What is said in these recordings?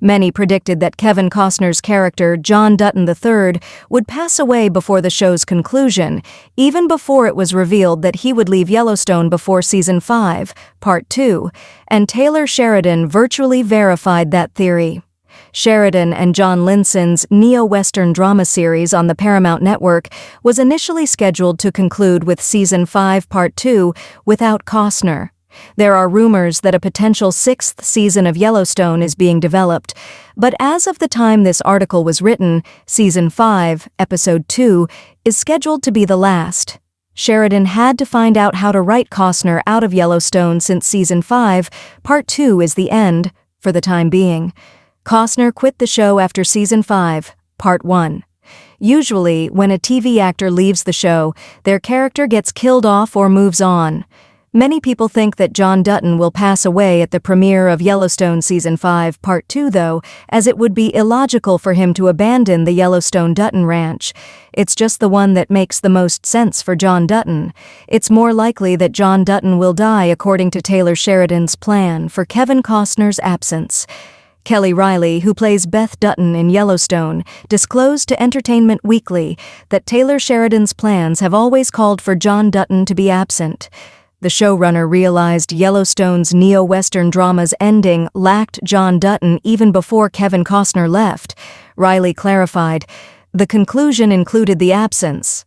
Many predicted that Kevin Costner's character, John Dutton III, would pass away before the show's conclusion, even before it was revealed that he would leave Yellowstone before Season 5, Part 2, and Taylor Sheridan virtually verified that theory. Sheridan and John Linson's neo-Western drama series on the Paramount Network was initially scheduled to conclude with Season 5, Part 2 without Costner. There are rumors that a potential 6th season of Yellowstone is being developed, but as of the time this article was written, Season 5, Episode 2, is scheduled to be the last. Sheridan had to find out how to write Costner out of Yellowstone since Season 5, Part 2 is the end, for the time being. Costner quit the show after Season 5, Part 1. Usually, when a TV actor leaves the show, their character gets killed off or moves on. Many people think that John Dutton will pass away at the premiere of Yellowstone Season 5, Part 2, though, as it would be illogical for him to abandon the Yellowstone Dutton Ranch. It's just the one that makes the most sense for John Dutton. It's more likely that John Dutton will die according to Taylor Sheridan's plan for Kevin Costner's absence. Kelly Riley, who plays Beth Dutton in Yellowstone, disclosed to Entertainment Weekly that Taylor Sheridan's plans have always called for John Dutton to be absent. The showrunner realized Yellowstone's neo-Western drama's ending lacked John Dutton even before Kevin Costner left. Riley clarified, "The conclusion included the absence.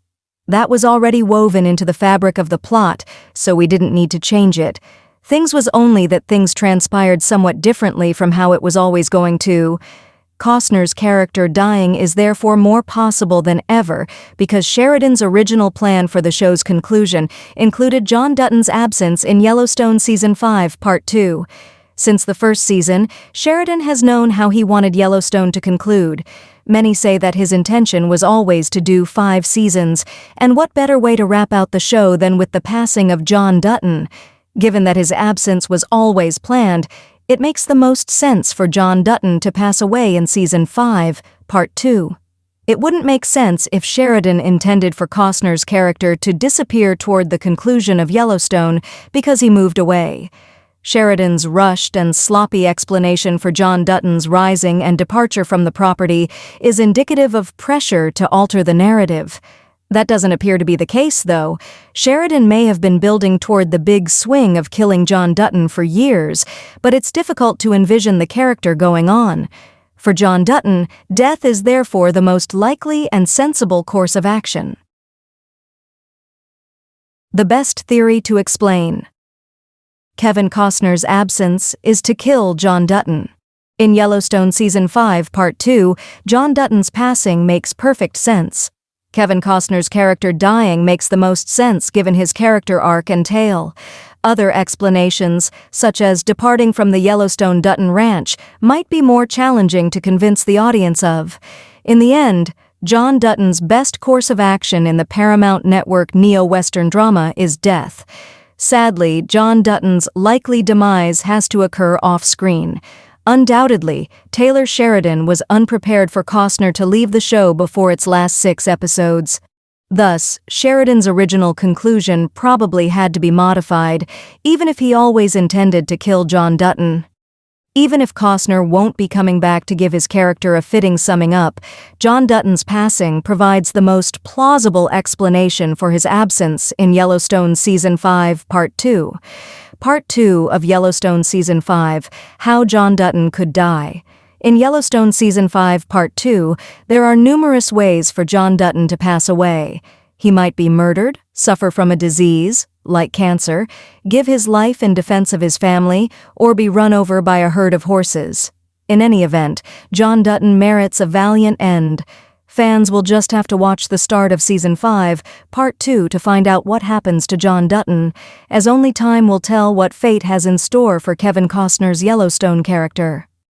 That was already woven into the fabric of the plot, so we didn't need to change it. Things was only that things transpired somewhat differently from how it was always going to. Costner's character dying is therefore more possible than ever because Sheridan's original plan for the show's conclusion included John Dutton's absence in Yellowstone Season 5, Part 2. Since the first season, Sheridan has known how he wanted Yellowstone to conclude. Many say that his intention was always to do 5 seasons, and what better way to wrap out the show than with the passing of John Dutton? Given that his absence was always planned, it makes the most sense for John Dutton to pass away in Season 5, Part 2. It wouldn't make sense if Sheridan intended for Costner's character to disappear toward the conclusion of Yellowstone because he moved away. Sheridan's rushed and sloppy explanation for John Dutton's rising and departure from the property is indicative of pressure to alter the narrative. That doesn't appear to be the case, though. Sheridan may have been building toward the big swing of killing John Dutton for years, but it's difficult to envision the character going on. For John Dutton, death is therefore the most likely and sensible course of action. The best theory to explain. Kevin Costner's absence is to kill John Dutton. In Yellowstone Season 5, Part 2, John Dutton's passing makes perfect sense. Kevin Costner's character dying makes the most sense given his character arc and tale. Other explanations, such as departing from the Yellowstone Dutton Ranch, might be more challenging to convince the audience of. In the end, John Dutton's best course of action in the Paramount Network neo-Western drama is death. Sadly, John Dutton's likely demise has to occur off-screen. Undoubtedly, Taylor Sheridan was unprepared for Costner to leave the show before its last 6 episodes. Thus, Sheridan's original conclusion probably had to be modified, even if he always intended to kill John Dutton. Even if Costner won't be coming back to give his character a fitting summing up, John Dutton's passing provides the most plausible explanation for his absence in Yellowstone Season 5, Part 2. Part 2 of Yellowstone Season 5, How John Dutton Could Die. In Yellowstone Season 5, Part 2, there are numerous ways for John Dutton to pass away. He might be murdered, suffer from a disease, like cancer, give his life in defense of his family, or be run over by a herd of horses. In any event, John Dutton merits a valiant end. Fans will just have to watch the start of Season 5, Part 2 to find out what happens to John Dutton, as only time will tell what fate has in store for Kevin Costner's Yellowstone character.